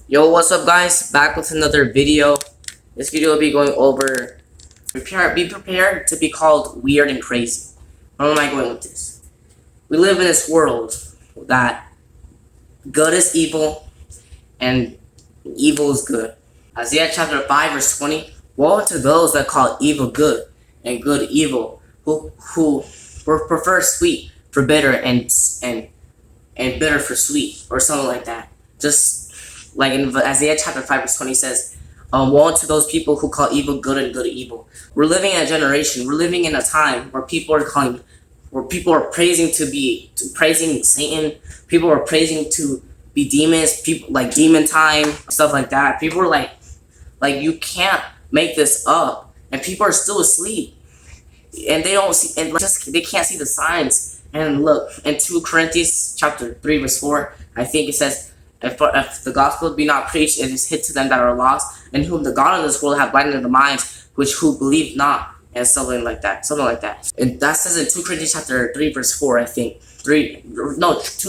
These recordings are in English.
Yo, what's up guys? Back with another video. This video will be going over be prepared to be called weird and crazy. Where am I going with this? We live in this world that good is evil and evil is good. Isaiah chapter 5 verse 20. Woe to those that call evil good and good evil, who prefer sweet for bitter and bitter for sweet, or something like that. Just like in Isaiah chapter 5 verse 20 says, woe to those people who call evil good and good evil. We're living in a generation, we're living in a time where people are praising praising Satan, people are praising to be demons, people like demon time, stuff like that. People are like you can't make this up, and people are still asleep, and they don't see, and they can't see the signs. And look, in 2 Corinthians chapter 3 verse 4, I think it says, if the gospel be not preached, it is hid to them that are lost, and whom the God of this world have blinded the minds, who believe not, and something like that. And that says in 2 Corinthians chapter 3 verse 4, I think. 2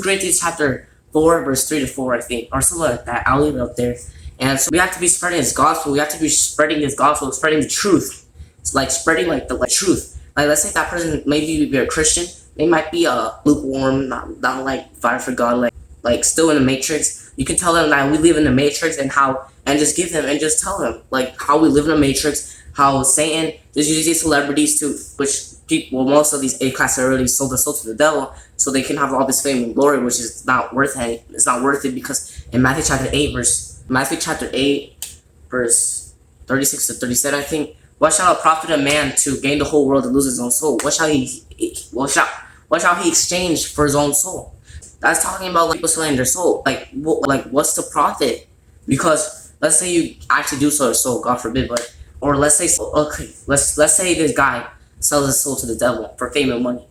Corinthians chapter 4 verse 3 to 4, I think, or something like that. I'll leave it up there. And so we have to be spreading this gospel. We have to be spreading this gospel, spreading the truth. It's like spreading the truth. Like, let's say that person maybe be a Christian, they might be a lukewarm, not like fire for God, like still in the matrix. You can tell them that we live in the matrix, and just give them and just tell them like how we live in the matrix, how Satan just uses these celebrities most of these A-class already sold their soul to the devil, so they can have all this fame and glory, which is not worth it. It's not worth it, because in Matthew chapter 8 verse 36 to 37, I think, what shall it profit a man to gain the whole world and lose his own soul? What shall he exchange for his own soul? That's talking about people selling their soul. Like what's the profit? Because let's say you actually do sell your soul, God forbid, or let's say let's say this guy sells his soul to the devil for fame and money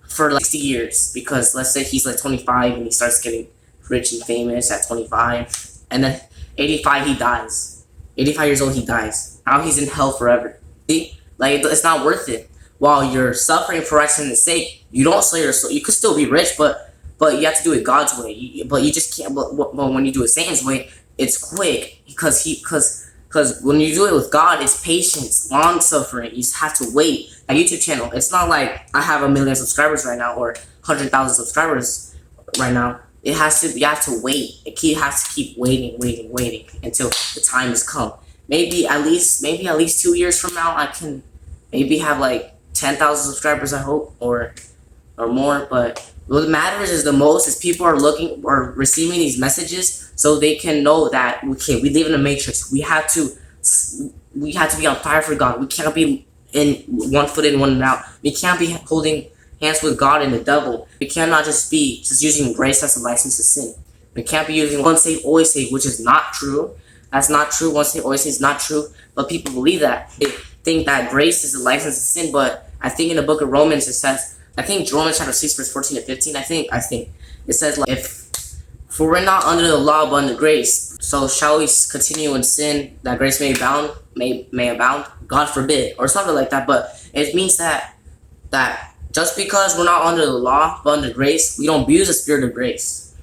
for like 60 years, because let's say he's like 25 and he starts getting rich and famous at 25, and then 85 he dies. 85 years old he dies. Now he's in hell forever. See, like it's not worth it. While you're suffering for righteousness' sake, you don't sell your soul. You could still be rich, but you have to do it God's way. But you just can't. But when you do it Satan's way, it's quick, because when you do it with God, it's patience, long suffering. You just have to wait. A YouTube channel, it's not like I have 1 million subscribers right now, or 100,000 subscribers right now. You have to wait. You have to keep waiting until the time has come. Maybe at least 2 years from now, I can maybe have like 10,000 subscribers, I hope, or more. But what matters is people are looking or receiving these messages, so they can know that, okay, we live in a matrix. We have to be on fire for God. We can't be in one foot in, one out. We can't be holding hands with God and the devil. We cannot just be using grace as a license to sin. We can't be using once saved, always saved, which is not true. That's not true. Once saved, always saved is not true. But people believe that. They think that grace is a license to sin. But I think in the book of Romans it says, I think Romans chapter 6 verse 14 to 15, I think it says, like, for we're not under the law but under grace, so shall we continue in sin that grace may abound? God forbid, or something like that. But it means that just because we're not under the law but under grace, we don't abuse the spirit of grace.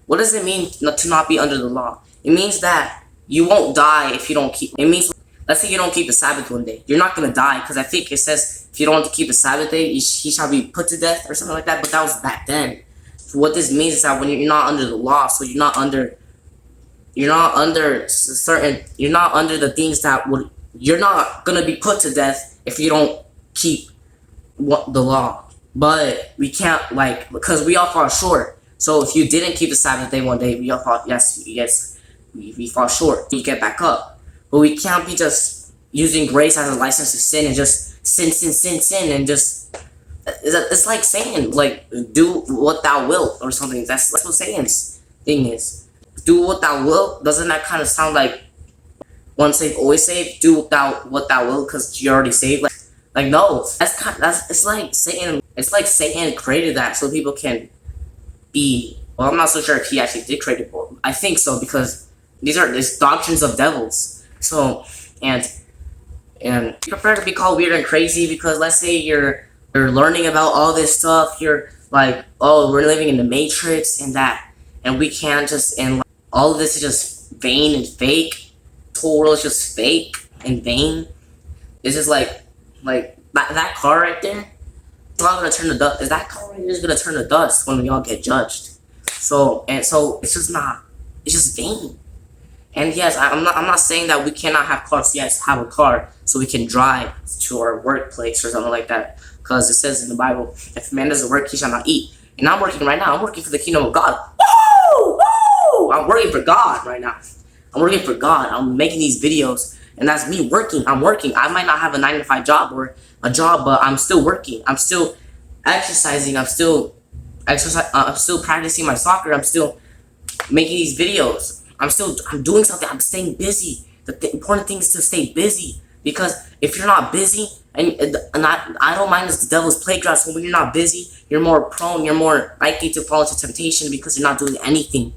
What does it mean to not be under the law? It means that you won't die if you don't keep. It means, let's say you don't keep the Sabbath one day, you're not gonna die, because I think it says if you don't keep the Sabbath day, he shall be put to death, or something like that. But that was back then. So what this means is that when you're not under the law, so you're not under the things that you're not gonna be put to death if you don't keep the law. But we can't, because we all fall short. So if you didn't keep the Sabbath day one day, we all fall, we fall short. You get back up. But we can't be just using grace as a license to sin, and just sin, and just, it's like saying, like, do what thou wilt, or something. That's what Satan's thing is. Do what thou wilt. Doesn't that kind of sound like once saved, always saved? Do what thou wilt, because you're already saved. Like no, it's like Satan. It's like Satan created that so people can be. Well, I'm not so sure if he actually did create it, but I think so, because these doctrines of devils. So and prepare to be called weird and crazy, because let's say you're learning about all this stuff. You're like, oh, we're living in the matrix and that, and we can't just, and all of this is just vain and fake. The whole world is just fake and vain. It's just like that car right there. It's not gonna turn to dust. Is that car right there is gonna turn to dust when we all get judged? So it's just not. It's just vain. And yes, I'm not saying that we cannot have cars. Yes, have a car so we can drive to our workplace or something like that. Because it says in the Bible, if a man doesn't work, he shall not eat. And I'm working right now. I'm working for the kingdom of God. Woo! Woo! I'm working for God right now. I'm working for God. I'm making these videos, and that's me working. I'm working. I might not have a 9-to-5 job or a job, but I'm still working. I'm still exercising. I'm still practicing my soccer. I'm still making these videos. I'm doing something. I'm staying busy. The important thing is to stay busy, because if you're not busy, and I don't mind as the devil's playground. So when you're not busy, you're more prone. You're more likely to fall into temptation because you're not doing anything.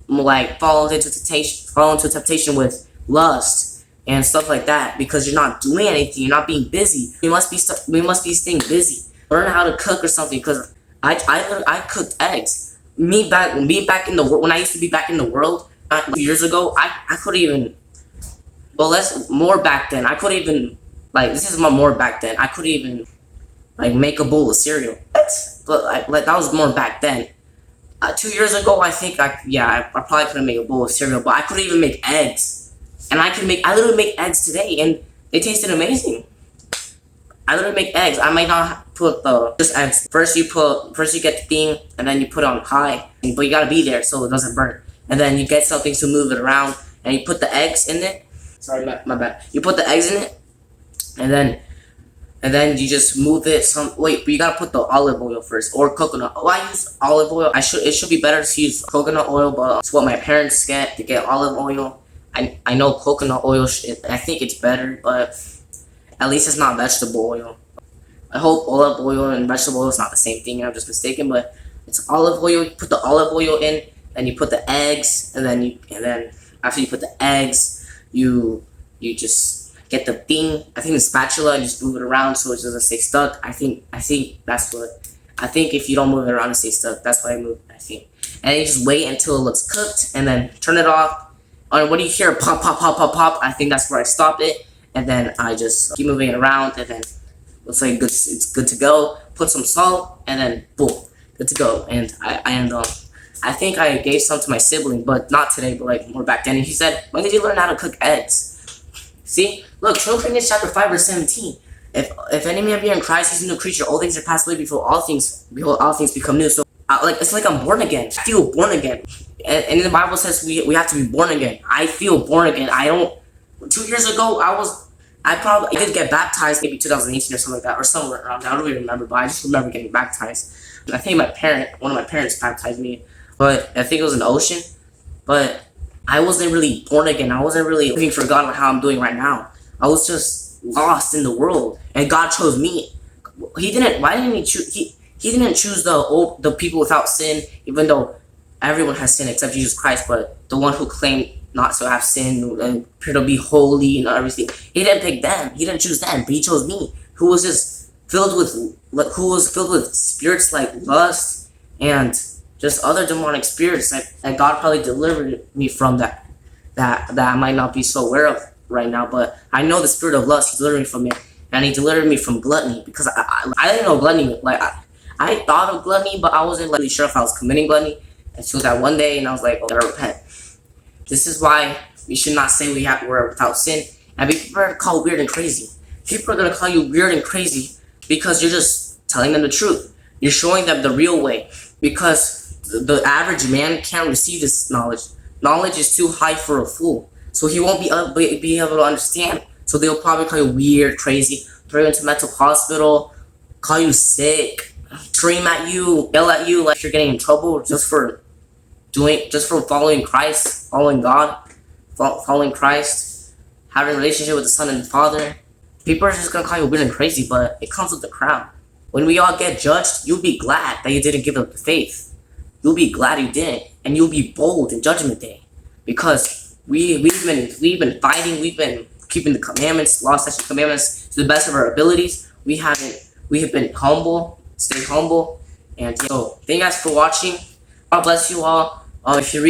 Like fall into temptation with lust and stuff like that, because you're not doing anything. You're not being busy. We must be staying busy. Learn how to cook or something. Because I cooked eggs. Me back in the world, when I used to be back in the world. Years ago, I could even, well, more back then. I could even, this is my more back then. I could even, make a bowl of cereal. But that was more back then. 2 years ago, I think I probably couldn't make a bowl of cereal, but I could even make eggs. And I literally make eggs today, and they tasted amazing. I literally make eggs. I might not put just eggs. First you get the thing, and then you put it on high, but you gotta be there so it doesn't burn. And then you get something to move it around, and you put the eggs in it. Sorry, my bad. You put the eggs in it, and then you just move it. But you gotta put the olive oil first, or coconut. Oh, I use olive oil. It should be better to use coconut oil, but it's what my parents get. They get olive oil. I know coconut oil. I think it's better, but at least it's not vegetable oil. I hope olive oil and vegetable oil is not the same thing. I'm just mistaken, but it's olive oil. You put the olive oil in. And you put the eggs, and then after you put the eggs, you just get the thing. I think the spatula, and just move it around so it doesn't stay stuck. I think that's what. I think if you don't move it around, it stays stuck. That's why I move. I think, and you just wait until it looks cooked, and then turn it off. And when you hear pop, pop, pop, pop, pop, I think that's where I stop it, and then I just keep moving it around, and then looks like it's good to go. Put some salt, and then boom, good to go. And I think I gave some to my sibling, but not today, but more back then. And he said, "When did you learn how to cook eggs?" See, look, 2 Corinthians chapter 5 verse 17. If any man be in Christ, he's a new creature. All things are passed away. Behold, all things become new. So, it's like I'm born again. I feel born again. And the Bible says we have to be born again. I feel born again. 2 years ago, I did get baptized, maybe 2018 or something like that, or somewhere around there. I don't really remember, but I just remember getting baptized. And I think one of my parents baptized me. But I think it was an ocean. But I wasn't really born again. I wasn't really living for God like how I'm doing right now. I was just lost in the world, and God chose me. Why didn't He choose? He didn't choose the people without sin, even though everyone has sin except Jesus Christ. But the one who claimed not to have sin and to be holy and everything, He didn't pick them. He didn't choose them, but He chose me, who was filled with spirits like lust and just other demonic spirits that God probably delivered me from that I might not be so aware of right now. But I know the spirit of lust, He delivered me from it, and He delivered me from gluttony, because I didn't know gluttony. I thought of gluttony, but I wasn't really sure if I was committing gluttony until that one day, and I was like, "Oh, I gotta repent." This is why we should not say we're without sin, and people are called weird and crazy. People are gonna call you weird and crazy because you're just telling them the truth. You're showing them the real way, because the average man can't receive this knowledge. Knowledge is too high for a fool, so he won't be able to understand. So they'll probably call you weird, crazy, throw you into mental hospital, call you sick, scream at you, yell at you like you're getting in trouble just for following Christ, following God, following Christ, having a relationship with the Son and the Father. People are just gonna call you weird and crazy, but it comes with the crown. When we all get judged, you'll be glad that you didn't give up the faith. You'll be glad you didn't, and you'll be bold in Judgment Day, because we've been fighting, we've been keeping the commandments, law, statutes, commandments to the best of our abilities. We have been humble, stay humble, and so thank you guys for watching. God bless you all. if you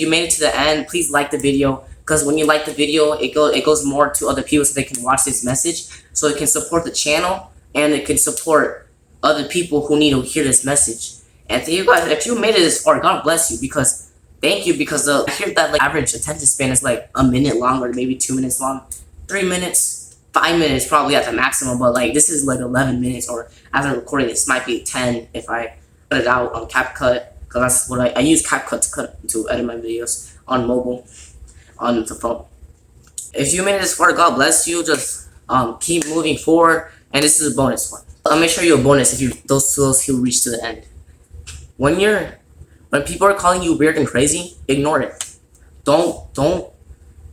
made it to the end, please like the video, because when you like the video, it goes more to other people so they can watch this message, so it can support the channel and it can support other people who need to hear this message. And thank you guys, if you made it this far, God bless you, because thank you, because I hear that like average attention span is like a minute long or maybe 2 minutes long, 3 minutes, 5 minutes probably at the maximum, but like this is like 11 minutes, or as I'm recording this might be 10 if I put it out on CapCut, because that's what I use CapCut to edit my videos on mobile, on the phone. If you made it this far, God bless you. Just keep moving forward, and this is a bonus one. I'll make sure you a bonus if you those who reach to the end. When people are calling you weird and crazy, ignore it. Don't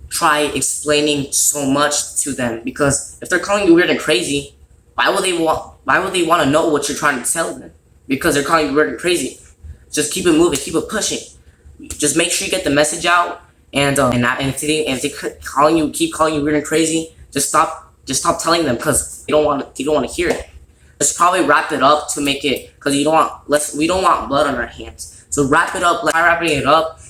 try explaining so much to them, because if they're calling you weird and crazy, why would they want to know what you're trying to tell them? Because they're calling you weird and crazy. Just keep it moving, keep it pushing. Just make sure you get the message out, and if they keep calling you weird and crazy, just stop telling them, because you don't want to hear it. Just probably wrap it up to make it, because we don't want blood on our hands. So wrap it up, try wrapping it up,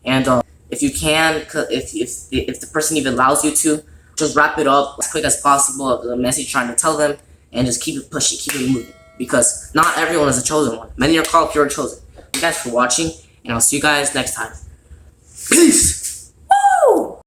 and if you can, if the person even allows you to, just wrap it up as quick as possible of the message you're trying to tell them, and just keep it pushing, keep it moving, because not everyone is a chosen one. Many are called, few are chosen. Thank you guys for watching, and I'll see you guys next time. Peace!